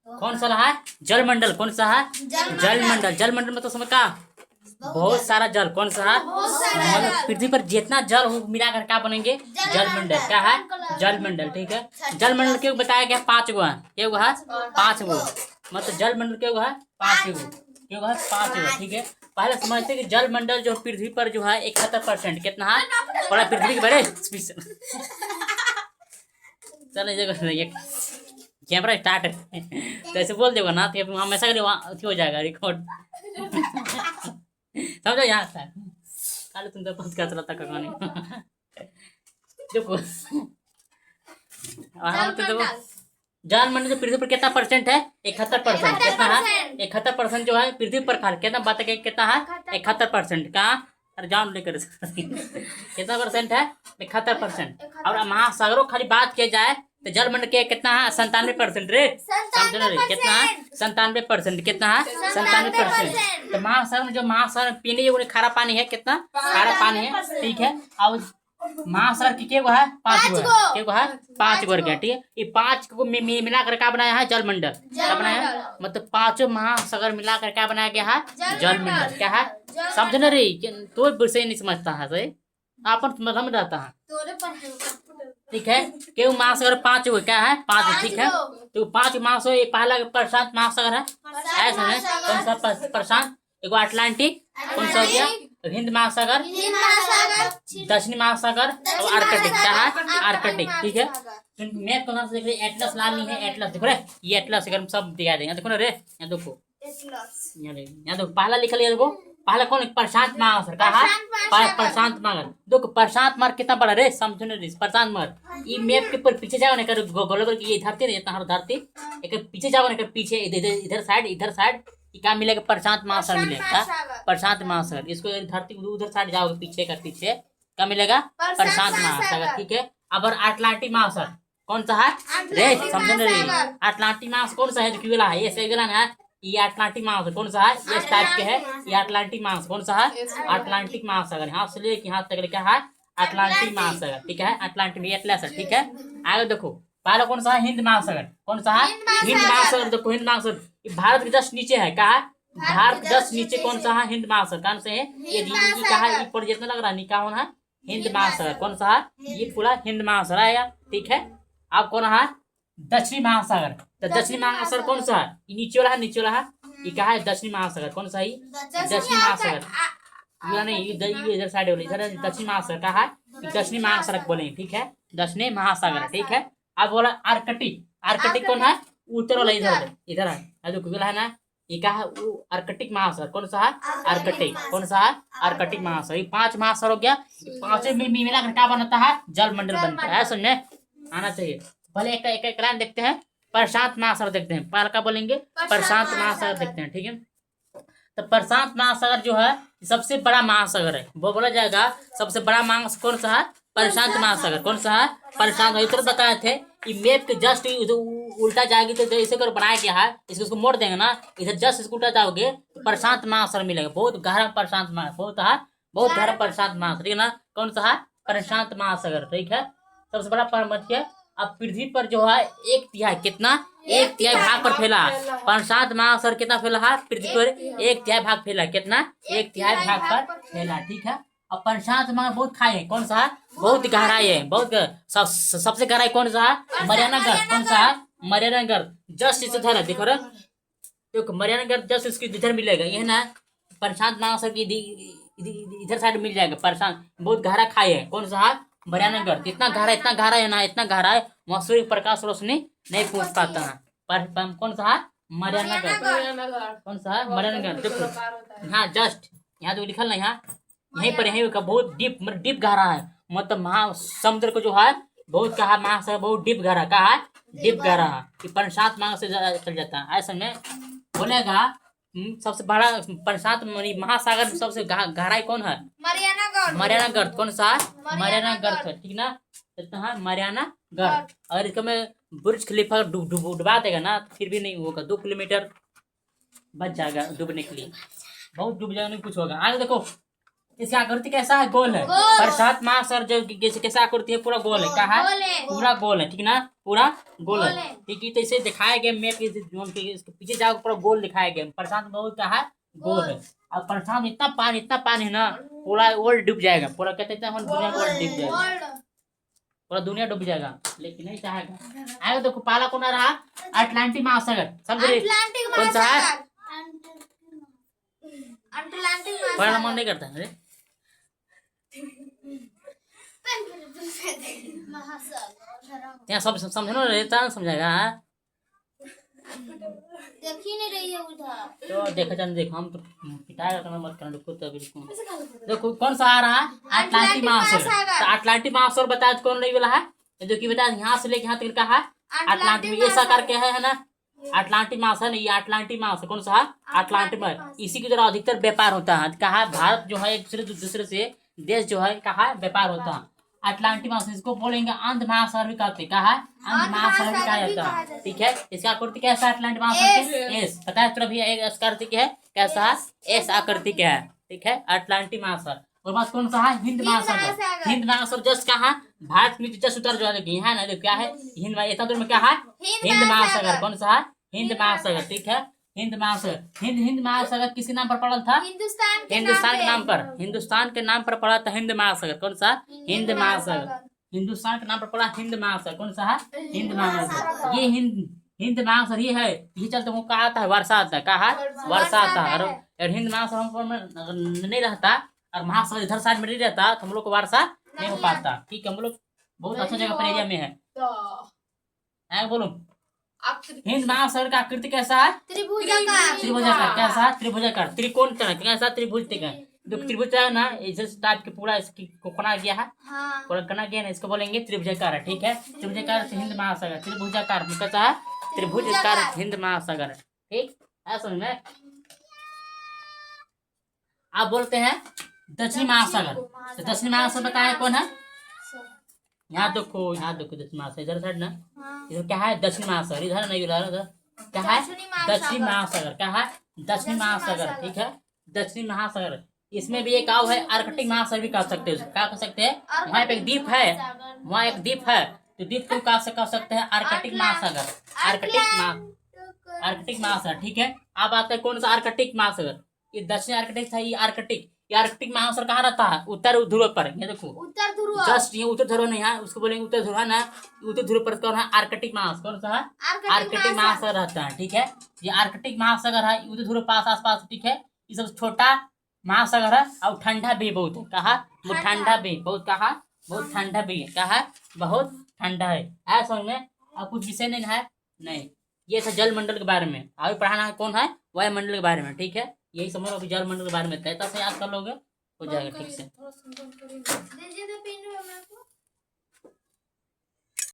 कौन सा रहा है? जलमंडल। कौन सा है? जलमंडल। जलमंडल मतलब समझ का बहुत सारा जल। कौन सा है? मतलब पृथ्वी पर जितना जल हो मिलाकर क्या बनेंगे? जलमंडल। क्या है? जलमंडल। ठीक है। जलमंडल क्यों बताया गया? 5 गो है। क्या गो है? 5 गो। मतलब जलमंडल क्या है? 5 गो। क्यों है? 5 गो। ठीक है। पहले समझते कि जलमंडल जो पृथ्वी पर जो है 71% कितना है? बड़ा पृथ्वी के बड़े चलो ये कैमरा स्टार्ट है तो ऐसे बोल देगा ना तो हमेशा के लिए वहाँ हो जाएगा रिकॉर्ड समझो यहाँ था खाली तुम तो बंद कर चला था कहानी देखो देखो जलमंडल जो पृथ्वी पर कितना परसेंट है? 71%। कितना है? 71% जो है पृथ्वी पर खाली कितना बात है कितना है? 71%। कहाँ? अरे जान लेकर कितना परसेंट है? 71%। और महासागरों खाली बात किया जाए तो जलमंडल के कितना है? 97%। रे समझ रहे कितना है? 97%। कितना है? 97%। तो महासागर में जो महासागर पीने योग्य खारा पानी है कितना? खारा पानी है। ठीक है। और महासागर की क्या है? 5 गो है। क्या है? 5 गो है। ठीक है। ये 5 को मिलाकर क्या बनाया है? जलमंडल। क्या बनाया है? मतलब 5 महासागर मिलाकर क्या बनाया गया है? जलमंडल। क्या है? समझ न रही तो विषय नहीं समझता है सही आपन समझ रहता है। ठीक है। क्यों महासागर 5 गो? क्या है? 5। ठीक है। तो 5 महासागर पहला प्रशांत महासागर है। ऐसा है। कौन सा? प्रशांत। एगो अटलांटिक। कौन सा हो गया? हिंद महासागर। दक्षिणी महासागर और आर्कटिक। क्या है? आर्कटिक। ठीक है। मैथ कौन सा देख रहे? एटलस लाल नहीं है। एटलस देखो रे ये एटलस अगर सब दिखा देंगे देखो ना रे यहाँ देखो यहाँ देखो पहला लिखा लिया देखो पहला कौन? प्रशांत महासागर। कहा है? प्रशांत महासागर। देखो प्रशांत महासागर कितना बड़ा रे समझो ना प्रशांत महासागर ये मैप के ऊपर पीछे जाओ ना गोल ये धरती नहीं जितना धरती एक पीछे जाओ ना पीछे इधर साइड क्या मिलेगा? प्रशांत महासागर मिलेगा। प्रशांत महासागर। इसको धरती उधर साइड जाओगे पीछे का पीछे क्या मिलेगा? प्रशांत महासागर। ठीक है। अब अटलांटिक महासागर कौन सा है? रे समझ रहे अटलांटिक महासागर कौन सा है? क्यों है ये सही है ये अटलांटिक महासागर कौन सा है? ये टाइप के है ये अटलांटिक महासागर कौन सा है? अटलांटिक महासागर। यहाँ से लेके यहाँ तक क्या है? अटलांटिक महासागर। ठीक है। अटलांटिक एटलस है। ठीक है। आगे देखो पहला कौन सा है? हिंद महासागर। कौन सा है? हिंद महासागर। देखो हिंद महासागर भारत के जस्ट नीचे है। कहा? भारत जस्ट नीचे कौन सा है? हिंद महासागर। कौन से है ये? कहा ऊपर जितना लग रहा है निकाह होना है हिंद महासागर। कौन सा है? ये पूरा हिंद महासागर आएगा। ठीक है। अब कौन है? दक्षिणी महासागर। तो दक्षिणी महासागर कौन सा है? ये नीचे वाला है। नीचे वाला है ये कहा है? दक्षिणी महासागर। कौन सा है? दक्षिणी महासागर। नहीं इधर साइड वाले इधर दक्षिणी महासागर का है दक्षिणी महासागर बोलेंगे। ठीक है। दक्षिणी महासागर। ठीक है। अब बोला आर्कटिक। आर्कटिक कौन है? उत्तर वाला इधर इधर है जो है ना ये क्या है? आर्कटिक महासागर। कौन सा है? आर्कटिक। कौन सा है? आर्कटिक महासागर। ये 5 महासागर हो गया। 5 मिलाकर क्या बनता है? जलमंडल बनता है। समझ में आना चाहिए। पहले एक लाइन देखते हैं। प्रशांत महासागर देखते हैं। पहला क्या बोलेंगे? प्रशांत महासागर देखते हैं। ठीक है। तो प्रशांत महासागर जो है सबसे बड़ा महासागर है। वो बोला जाएगा सबसे बड़ा महासागर कौन सा है? प्रशांत महासागर। कौन सा है? प्रशांत। इधर बताए थे कि मैप के जस्ट उल्टा जाएगी तो जैसे कर बनाया गया है इसको मोड़ देंगे ना इधर जस्ट इसको उल्टा जाओगे तो प्रशांत महासागर मिलेगा। बहुत गहरा प्रशांत महासागर बहुत है बहुत गहरा प्रशांत महासागर। ठीक है ना? कौन सा है? प्रशांत महासागर। ठीक है। सबसे बड़ा पर्वत है। अब पृथ्वी पर जो है 1/3 कितना? 1/3 भाग पर फैला है। प्रशांत महासागर कितना फैला है? पृथ्वी पर 1/3 भाग फैला। कितना? 1/3 भाग पर फैला। ठीक है। और प्रशांत महासागर बहुत खाई है। कौन सा है? बहुत गहराई है। बहुत सबसे गहराई कौन सा है? मरियाना गर्त। कौन सा है? मरियाना गर्त। जस्ट इस इधर है देखो रे देखो मरियाना गर्त जस्ट इसकी इधर मिलेगा। ये ना प्रशांत महासागर की इधर साइड मिल जाएगा। प्रशांत बहुत गहरा खाई है। कौन सा है? मरियाना गर्त। इतना गहरा है ना इतना गहरा है वहाँ सूर्य प्रकाश रोशनी नहीं पहुंच पाता है। पर कौन सा है? मरियाना गर्त। कौन सा है? मरियाना गर्त। देखो यहाँ जस्ट यहाँ जो लिखल ना यहाँ यहीं पर यहीं का बहुत डीप गहरा है। मतलब महासमुद्र को जो है बहुत कहा महासागर बहुत डीप गहरा कहा है डीप गहरा है। प्रशांत महासागर से चल जाता है। ऐसे में बोलेगा सबसे बड़ा प्रशांत महासागर में सबसे गहराई कौन है? मरियाना गर्त। कौन सा है? मरियाना गर्त है। ठीक ना? है मरियाना गर्त। अगर इसको मैं बुर्ज खलीफा डुबा देगा ना तो फिर भी नहीं होगा। 2 किलोमीटर बच जाएगा डूबने के लिए। बहुत डूब जाएगा नहीं कुछ होगा। आगे देखो इसकी आकृति कैसा है? गोल है। प्रशांत महासागर जो कैसा आकृति है? पूरा गोल है। क्या है? पूरा गोल है। ठीक ना? पूरा गोल है। ठीक है, तो इसे दिखाया गया मैप के जोन के इसके पीछे जाकर पूरा गोल दिखाया गया। प्रशांत बहुत क्या है, गोल है। अब प्रशांत इतना पानी है ना, पूरा वर्ल्ड डूब जाएगा। पूरा कहते हैं दुनिया वर्ल्ड डूब जाएगा, पूरा दुनिया डूब जाएगा, लेकिन नहीं चाहेगा। आएगा देखो पहला कौन आ रहा, अटलांटिक महासागर। समझ रहे कौन सा है? पढ़ना मन नहीं करता है। यहाँ सब समझो रहता समझाएगा। देख ही नहीं रही है उधर। तो देखो जान, देखो हम तो पिटाएगा मत करना, रुको तो बिल्कुल। देखो कौन सा आ रहा है, अटलांटिक महासागर। तो अटलांटिक महासागर बताया कौन नहीं बोला है, जो कि बताया यहाँ से लेके यहाँ तक का है अटलांटिक। ये ऐसा करके है ना, अटलांटिक महासागर। ये अटलांटिक महासागर कौन सा है, अटलांटिक महासागर। इसी की तरह अधिकतर व्यापार होता है। कहा भारत जो है एक दूसरे से देश जो है कहा व्यापार होता है। अटलांटिक महासागर इसको बोलेंगे अंध महासागर भी कहते हैं। कहा अंध महासागर भी कहा जाता है। ठीक है, इसका आकृति कैसा है, अटलांटिक महासागर एस पता है। भी एक आकृति है कैसा, एस आकृति का है। ठीक है, अटलांटिक महासागर। और बात कौन सा है, हिंद महासागर। हिंद महासागर जस्ट कहा भारत में जस्ट उत्तर जो है ना, क्या है हिंद इतना दूर में क्या है, हिंद महासागर। कौन सा है, हिंद महासागर। ठीक है, हिंद महासागर। हिंद महासागर किसी नाम पर पड़ा था, हिंदुस्तान के नाम पर। हिंदुस्तान के नाम पर पड़ा था हिंद महासागर। कौन सा, हिंद महासागर। हिंदुस्तान के नाम पर पड़ा हिंद महासागर। कौन सा है, हिंद महासागर। ये हिंद महासागर ये है, ये चलते वो कहा आता है वर्षा आता है। कहा वर्षा आता है। और हिंद महासागर में नहीं रहता और महासागर इधर साइड में नहीं रहता, तो हम लोग को वर्षा नहीं हो पाता। ठीक है, हम लोग बहुत अच्छा जगह पर एरिया में है। बोलो हिंद महासागर का आकृति कैसा है, त्रिभुजाकार। कैसा, त्रिभुजाकार। त्रिकोण तरह कैसा, त्रिभुज का जो त्रिभुज है ना, इस टाइप के पूरा इसकी कोना गया है, पूरा कना गया ना, इसको बोलेंगे त्रिभुजाकार। ठीक है, त्रिभुजाकार से हिंद महासागर। त्रिभुजाकार कैसा है, त्रिभुजाकार हिंद महासागर। ठीक है, समझ में। आप बोलते हैं दक्षिणी महासागर। तो दक्षिणी महासागर बताया कौन है, यहाँ देखो दक्षिण महासागर इधर साइड ना, इधर क्या है दक्षिण महासागर। इधर नहीं इधर क्या है, दक्षिण महासागर। क्या है, दक्षिण महासागर। ठीक है, दक्षिण महासागर। इसमें भी एक गाँव है आर्कटिक महासागर भी कह सकते हैं। क्या कह सकते हैं, वहाँ पे एक द्वीप है, वहाँ एक द्वीप है, तो द्वीप को कह सकते हैं आर्कटिक महासागर। आर्कटिक महासागर। ठीक है, अब आता है कौन सा, आर्कटिक महासागर। ये दक्षिण आर्कटिक था, ये आर्कटिक। ये आर्कटिक महासागर कहाँ रहता है, उत्तर ध्रुव पर। ये देखो उत्तर ध्रुव, जस्ट ये उत्तर ध्रुव नहीं है, उसको बोलेंगे उत्तर ध्रुव है ना। उत्तर ध्रुव पर कौन है, आर्कटिक महासागर। कौन सा है, आर्कटिक महासागर रहता है। ठीक है, ये आर्कटिक महासागर है, उत्तर ध्रुव पास आस पास। ठीक है, ये सब छोटा महासागर है और ठंडा भी बहुत है। कहा वो ठंडा भी बहुत, कहा बहुत ठंडा भी है। कहा बहुत ठंडा है। ऐसा समझ में। अब कुछ विषय नहीं है, नहीं ये था जल मंडल के बारे में। अभी पढ़ाना है कौन है, वायुमंडल के बारे में। ठीक है, यही समझ लो, अभी जल मंडल के बारे में तय से याद कर लोगे हो जाएगा ठीक से।